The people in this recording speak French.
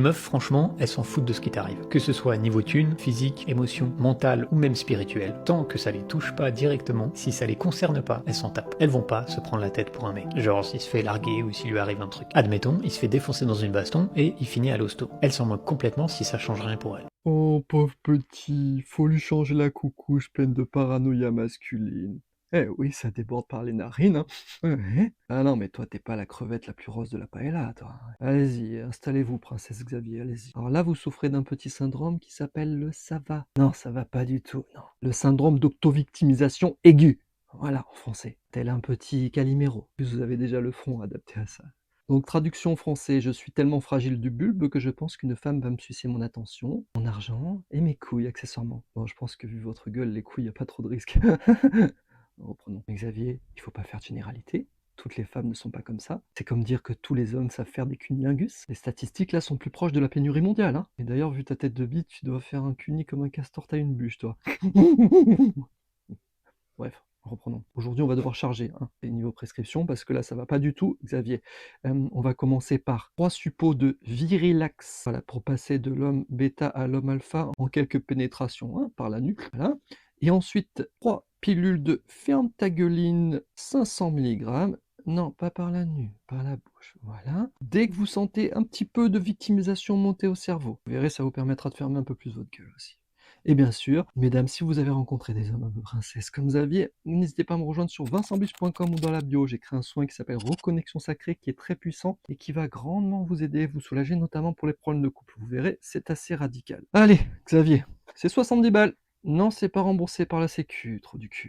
Les meufs, franchement, elles s'en foutent de ce qui t'arrive. Que ce soit niveau thune, physique, émotion, mental ou même spirituel. Tant que ça les touche pas directement, si ça les concerne pas, elles s'en tapent. Elles vont pas se prendre la tête pour un mec. Genre s'il se fait larguer ou s'il lui arrive un truc. Admettons, il se fait défoncer dans une baston et il finit à l'hosto. Elle s'en moque complètement si ça change rien pour elle. Oh, pauvre petit, faut lui changer la coucouche, pleine de paranoïa masculine. Eh oui, ça déborde par les narines, hein. Ouais. Ah non, mais toi, t'es pas la crevette la plus rose de la paella, toi. Allez-y, installez-vous, princesse Xavier, allez-y. Alors là, vous souffrez d'un petit syndrome qui s'appelle le SAVA. Non, ça va pas du tout, non. Le syndrome d'auto-victimisation aiguë. Voilà, en français. Tel un petit Calimero. En plus, vous avez déjà le front adapté à ça. Donc traduction français, je suis tellement fragile du bulbe que je pense qu'une femme va me sucer mon attention, mon argent et mes couilles accessoirement. Bon, je pense que vu votre gueule, les couilles, y a pas trop de risque. Reprenons. Mais Xavier, il faut pas faire de généralité. Toutes les femmes ne sont pas comme ça. C'est comme dire que tous les hommes savent faire des cunilingus. Les statistiques là sont plus proches de la pénurie mondiale, hein. Et d'ailleurs, vu ta tête de bite, tu dois faire un cuni comme un castor t'as une bûche, toi. Bref, reprenons. Aujourd'hui, on va devoir charger les niveaux prescription parce que là, ça va pas du tout, Xavier. On va commencer par 3 suppos de Virilax, voilà, pour passer de l'homme bêta à l'homme alpha en quelques pénétrations par la nuque. Voilà. Et ensuite, 3 pilules de Fermetagueline 500 mg. Non, pas par la nuque, par la bouche. Voilà. Dès que vous sentez un petit peu de victimisation monter au cerveau, vous verrez, ça vous permettra de fermer un peu plus votre gueule aussi. Et bien sûr, mesdames, si vous avez rencontré des hommes un peu princesses comme Xavier, n'hésitez pas à me rejoindre sur vincentbus.com ou dans la bio. J'ai créé un soin qui s'appelle Reconnexion Sacrée, qui est très puissant et qui va grandement vous aider, vous soulager, notamment pour les problèmes de couple. Vous verrez, c'est assez radical. Allez, Xavier, c'est 70 balles. Non, c'est pas remboursé par la sécu, trop du cul.